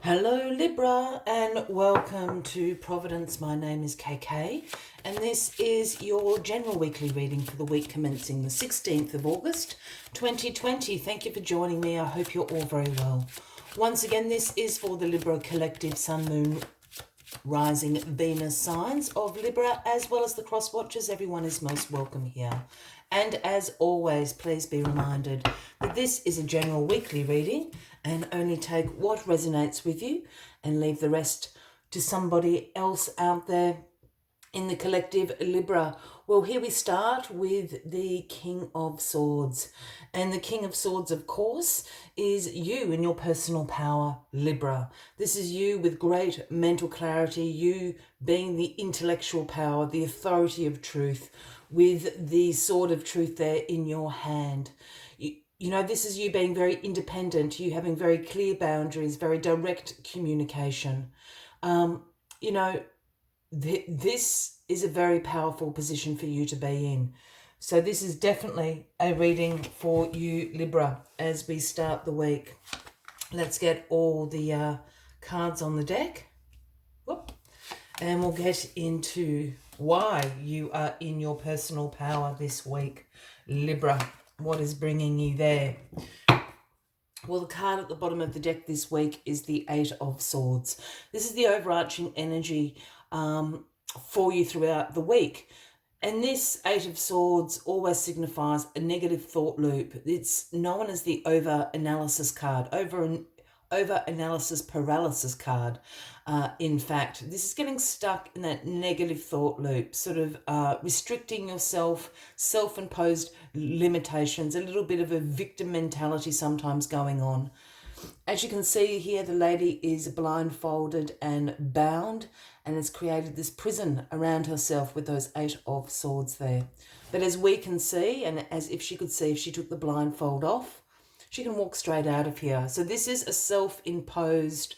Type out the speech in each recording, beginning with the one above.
Hello Libra and welcome to Providence. My name is KK and this is your general weekly reading for the week commencing the 16th of August 2020. Thank you for joining me. I hope you're all very well. Once again, this is for the Libra collective Sun, Moon, Rising, Venus signs of Libra, as well as the cross watchers. Everyone is most welcome here. And as always, please be reminded that this is a general weekly reading and only take what resonates with you and leave the rest to somebody else out there in the collective Libra. Well, here we start with the King of Swords. And the King of Swords, of course, is you in your personal power, Libra. This is you with great mental clarity, you being the intellectual power, the authority of truth, with the sword of truth there in your hand. You know, this is you being very independent, you having very clear boundaries, very direct communication. You know, this is a very powerful position for you to be in. So this is definitely a reading for you, Libra, as we start the week. Let's get all the cards on the deck. Whoop. And we'll get into why you are in your personal power this week, Libra. What is bringing you there? Well, the card at the bottom of the deck this week is the Eight of Swords. This is the overarching energy for you throughout the week. And this Eight of Swords always signifies a negative thought loop. It's known as the over-analysis card, over-analysis paralysis card. In fact, this is getting stuck in that negative thought loop, sort of restricting yourself, self-imposed limitations, a little bit of a victim mentality sometimes going on. As you can see here, the lady is blindfolded and bound and has created this prison around herself with those Eight of Swords there. But as we can see, and as if she could see if she took the blindfold off, she can walk straight out of here. So this is a self-imposed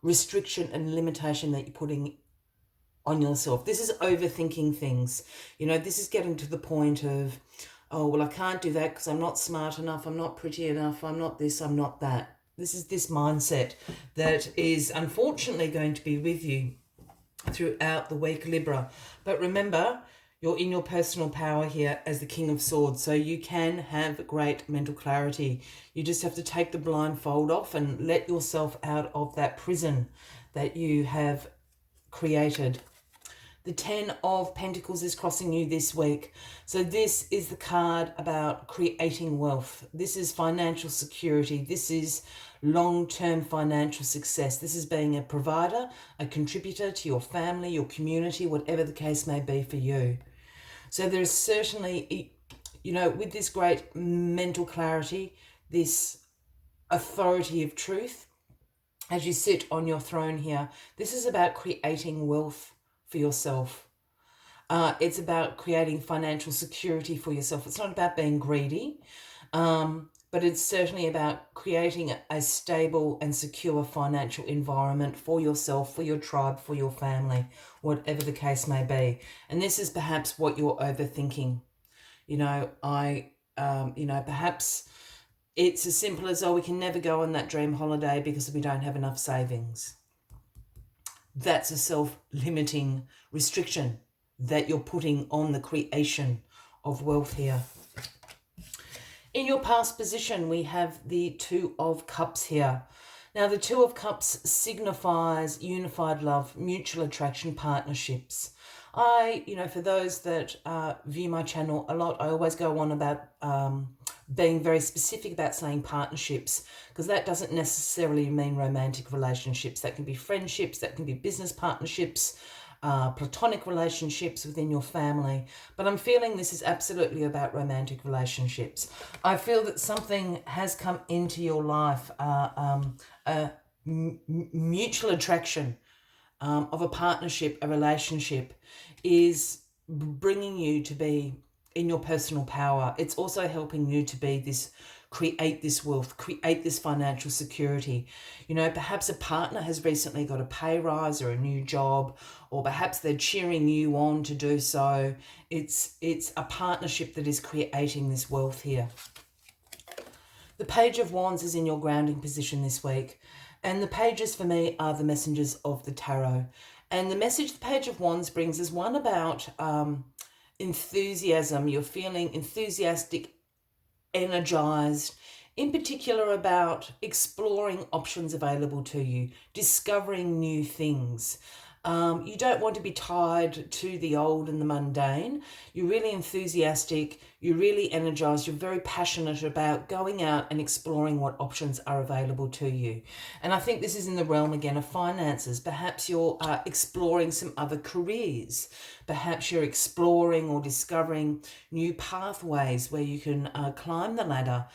restriction and limitation that you're putting on yourself. This is overthinking things. You know, this is getting to the point of, oh, well, I can't do that because I'm not smart enough, I'm not pretty enough, I'm not this, I'm not that. This is this mindset that is unfortunately going to be with you throughout the week, Libra. But remember, you're in your personal power here as the King of Swords, so you can have great mental clarity. You just have to take the blindfold off and let yourself out of that prison that you have created. The Ten of Pentacles is crossing you this week. So this is the card about creating wealth. This is financial security. This is long-term financial success. This is being a provider, a contributor to your family, your community, whatever the case may be for you. So there's certainly, you know, with this great mental clarity, this authority of truth, as you sit on your throne here, this is about creating wealth for yourself. It's about creating financial security for yourself. It's not about being greedy, but it's certainly about creating a stable and secure financial environment for yourself, for your tribe, for your family, whatever the case may be. And this is perhaps what you're overthinking. You know, perhaps it's as simple as, oh, we can never go on that dream holiday because we don't have enough savings. That's a self-limiting restriction that you're putting on the creation of wealth here. In your past position, we have the Two of Cups here. Now, the Two of Cups signifies unified love, mutual attraction, partnerships. For those that view my channel a lot, I always go on about being very specific about saying partnerships, because that doesn't necessarily mean romantic relationships. That can be friendships, that can be business partnerships, platonic relationships within your family. But I'm feeling this is absolutely about romantic relationships. I feel that something has come into your life, mutual attraction of a partnership, a relationship, is bringing you to be in your personal power. It's also helping you to be this, create this wealth, create this financial security. You know, perhaps a partner has recently got a pay rise or a new job, or perhaps they're cheering you on to do so. It's a partnership that is creating this wealth here. The Page of Wands is in your grounding position this week. And the pages for me are the messengers of the tarot. And the message the Page of Wands brings is one about enthusiasm. You're feeling enthusiastic, energized, in particular about exploring options available to you, discovering new things. You don't want to be tied to the old and the mundane. You're really enthusiastic, you're really energized, you're very passionate about going out and exploring what options are available to you. And I think this is in the realm again of finances. Perhaps you're exploring some other careers. Perhaps you're exploring or discovering new pathways where you can climb the ladder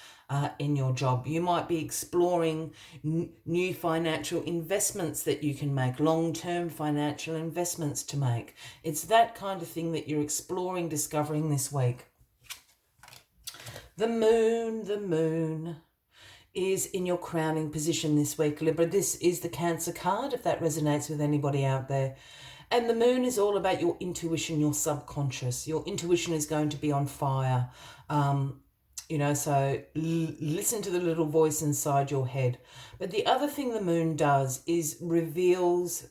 in your job. You might be exploring new financial investments that you can make, long-term financial investments to make. It's that kind of thing that you're exploring, discovering this week. The moon is in your crowning position this week, Libra. This is the Cancer card, if that resonates with anybody out there. And the moon is all about your intuition, your subconscious. Your intuition is going to be on fire. So listen to the little voice inside your head. But the other thing the moon does is reveals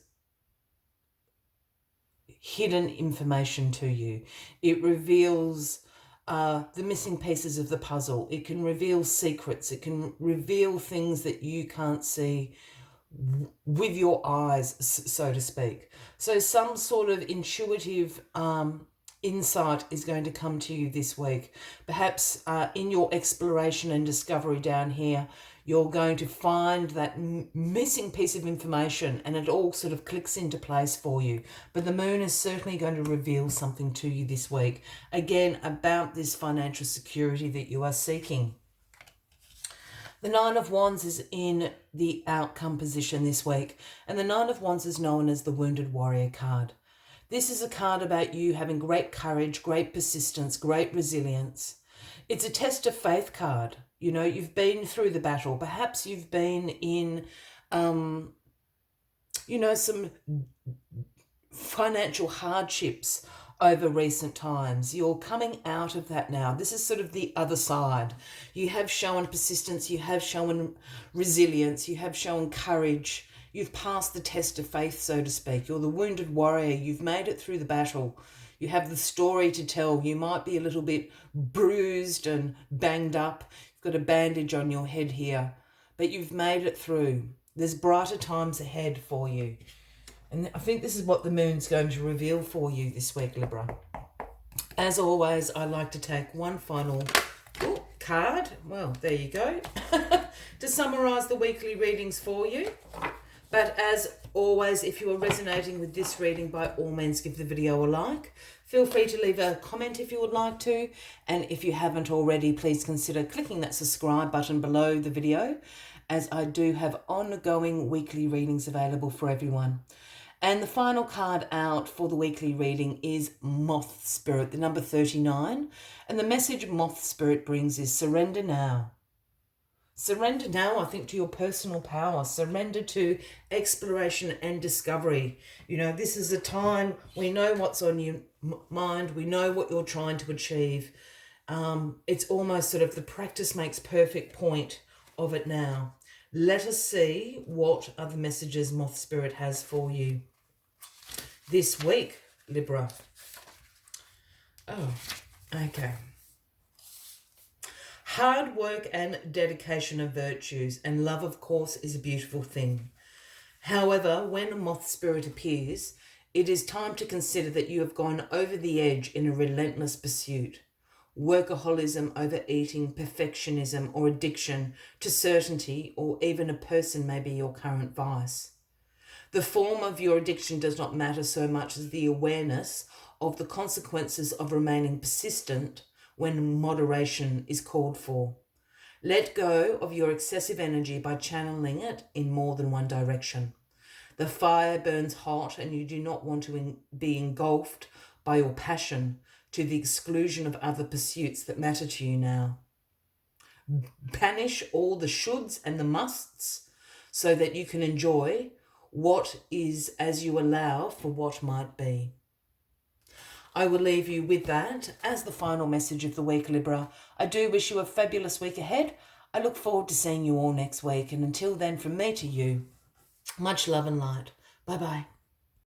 hidden information to you. It reveals the missing pieces of the puzzle. It can reveal secrets. It can reveal things that you can't see with your eyes, so to speak. So some sort of intuitive insight is going to come to you this week. Perhaps in your exploration and discovery down here, you're going to find that missing piece of information and it all sort of clicks into place for you. But the moon is certainly going to reveal something to you this week, again, about this financial security that you are seeking. The Nine of Wands is in the outcome position this week, and the Nine of Wands is known as the Wounded Warrior card. This is a card about you having great courage, great persistence, great resilience. It's a test of faith card. You know, you've been through the battle. Perhaps you've been in, some financial hardships over recent times. You're coming out of that now. This is sort of the other side. You have shown persistence. You have shown resilience. You have shown courage. You've passed the test of faith, so to speak. You're the wounded warrior. You've made it through the battle. You have the story to tell. You might be a little bit bruised and banged up. You've got a bandage on your head here, but you've made it through. There's brighter times ahead for you. And I think this is what the moon's going to reveal for you this week, Libra. As always, I like to take one final card. Well, there you go. To summarise the weekly readings for you. But as always, if you are resonating with this reading, by all means give the video a like. Feel free to leave a comment if you would like to. And if you haven't already, please consider clicking that subscribe button below the video, as I do have ongoing weekly readings available for everyone. And the final card out for the weekly reading is Moth Spirit, the number 39. And the message Moth Spirit brings is surrender now. Surrender now, I think, to your personal power. Surrender to exploration and discovery. You know, this is a time we know what's on your mind. We know what you're trying to achieve. It's almost sort of the practice makes perfect point of it now. Let us see what other messages Moth Spirit has for you this week, Libra. Oh, okay. Hard work and dedication are virtues, and love, of course, is a beautiful thing. However, when a Moth Spirit appears, it is time to consider that you have gone over the edge in a relentless pursuit. Workaholism, overeating, perfectionism, or addiction to certainty, or even a person may be your current vice. The form of your addiction does not matter so much as the awareness of the consequences of remaining persistent when moderation is called for. Let go of your excessive energy by channeling it in more than one direction. The fire burns hot and you do not want to be engulfed by your passion to the exclusion of other pursuits that matter to you now. Banish all the shoulds and the musts so that you can enjoy what is as you allow for what might be. I will leave you with that as the final message of the week, Libra. I do wish you a fabulous week ahead. I look forward to seeing you all next week. And until then, from me to you, much love and light. Bye-bye.